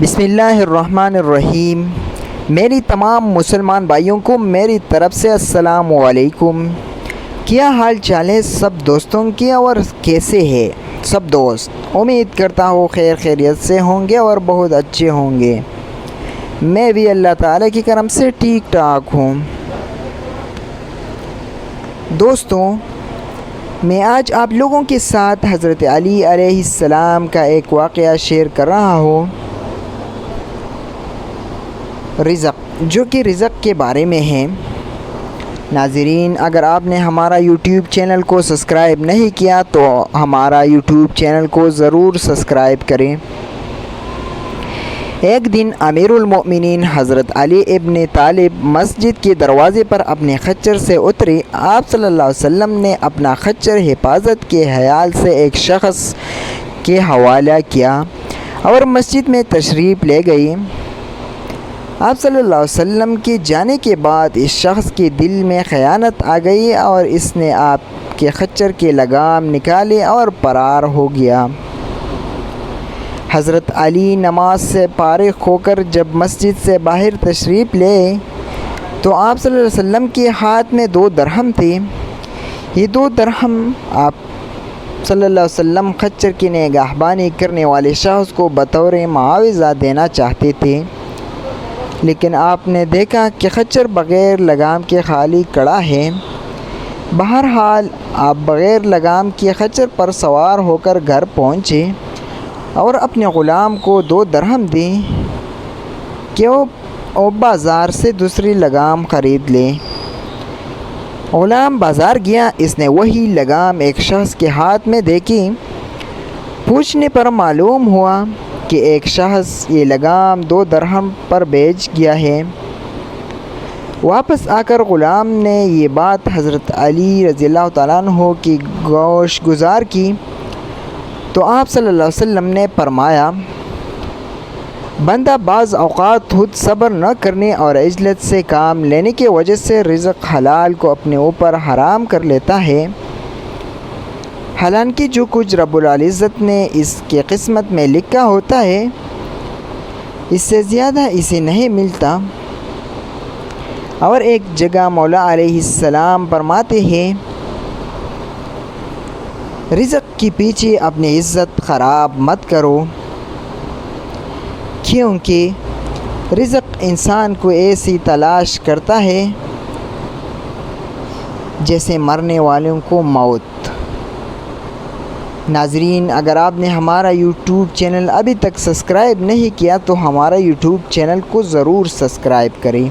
بسم اللہ الرحمن الرحیم۔ میری تمام مسلمان بھائیوں کو میری طرف سے السلام علیکم۔ کیا حال چال ہے سب دوستوں کی، اور کیسے ہے سب دوست؟ امید کرتا ہوں خیر خیریت سے ہوں گے اور بہت اچھے ہوں گے۔ میں بھی اللہ تعالیٰ کی کرم سے ٹھیک ٹھاک ہوں۔ دوستوں، میں آج آپ لوگوں کے ساتھ حضرت علی علیہ السلام کا ایک واقعہ شیئر کر رہا ہوں، رزق، جو کہ رزق کے بارے میں ہے۔ ناظرین، اگر آپ نے ہمارا یوٹیوب چینل کو سبسکرائب نہیں کیا تو ہمارا یوٹیوب چینل کو ضرور سبسکرائب کریں۔ ایک دن امیر المؤمنین حضرت علی ابن طالب مسجد کے دروازے پر اپنے خچر سے اترے۔ آپ صلی اللہ علیہ وسلم نے اپنا خچر حفاظت کے خیال سے ایک شخص کے حوالہ کیا اور مسجد میں تشریف لے گئے۔ آپ صلی اللہ علیہ وسلم کے جانے کے بعد اس شخص کے دل میں خیانت آ گئی اور اس نے آپ کے خچر کے لگام نکالے اور فرار ہو گیا۔ حضرت علی نماز سے فارغ ہو کر جب مسجد سے باہر تشریف لے تو آپ صلی اللہ علیہ وسلم کے ہاتھ میں 2 درہم تھے۔ یہ 2 درہم آپ صلی اللہ علیہ وسلم خچر کی نگہبانی کرنے والے شخص کو بطور معاوضہ دینا چاہتے تھے، لیکن آپ نے دیکھا کہ خچر بغیر لگام کے خالی کڑا ہے۔ بہرحال آپ بغیر لگام کے خچر پر سوار ہو کر گھر پہنچے اور اپنے غلام کو 2 درہم دیں کہ وہ بازار سے دوسری لگام خرید لے۔ غلام بازار گیا، اس نے وہی لگام ایک شخص کے ہاتھ میں دیکھی۔ پوچھنے پر معلوم ہوا کہ ایک شخص یہ لگام 2 درہم پر بیچ گیا ہے۔ واپس آ کر غلام نے یہ بات حضرت علی رضی اللہ تعالیٰ عنہ کی گوش گزار کی تو آپ صلی اللہ علیہ وسلم نے فرمایا، بندہ بعض اوقات خود صبر نہ کرنے اور عجلت سے کام لینے کی وجہ سے رزق حلال کو اپنے اوپر حرام کر لیتا ہے، حالانکہ جو کچھ رب العزت نے اس کے قسمت میں لکھا ہوتا ہے اس سے زیادہ اسے نہیں ملتا۔ اور ایک جگہ مولا علیہ السلام فرماتے ہیں، رزق کے پیچھے اپنی عزت خراب مت کرو، کیونکہ رزق انسان کو ایسی تلاش کرتا ہے جیسے مرنے والوں کو موت۔ ناظرین، اگر آپ نے ہمارا یوٹیوب چینل ابھی تک سبسکرائب نہیں کیا تو ہمارا یوٹیوب چینل کو ضرور سبسکرائب کریں۔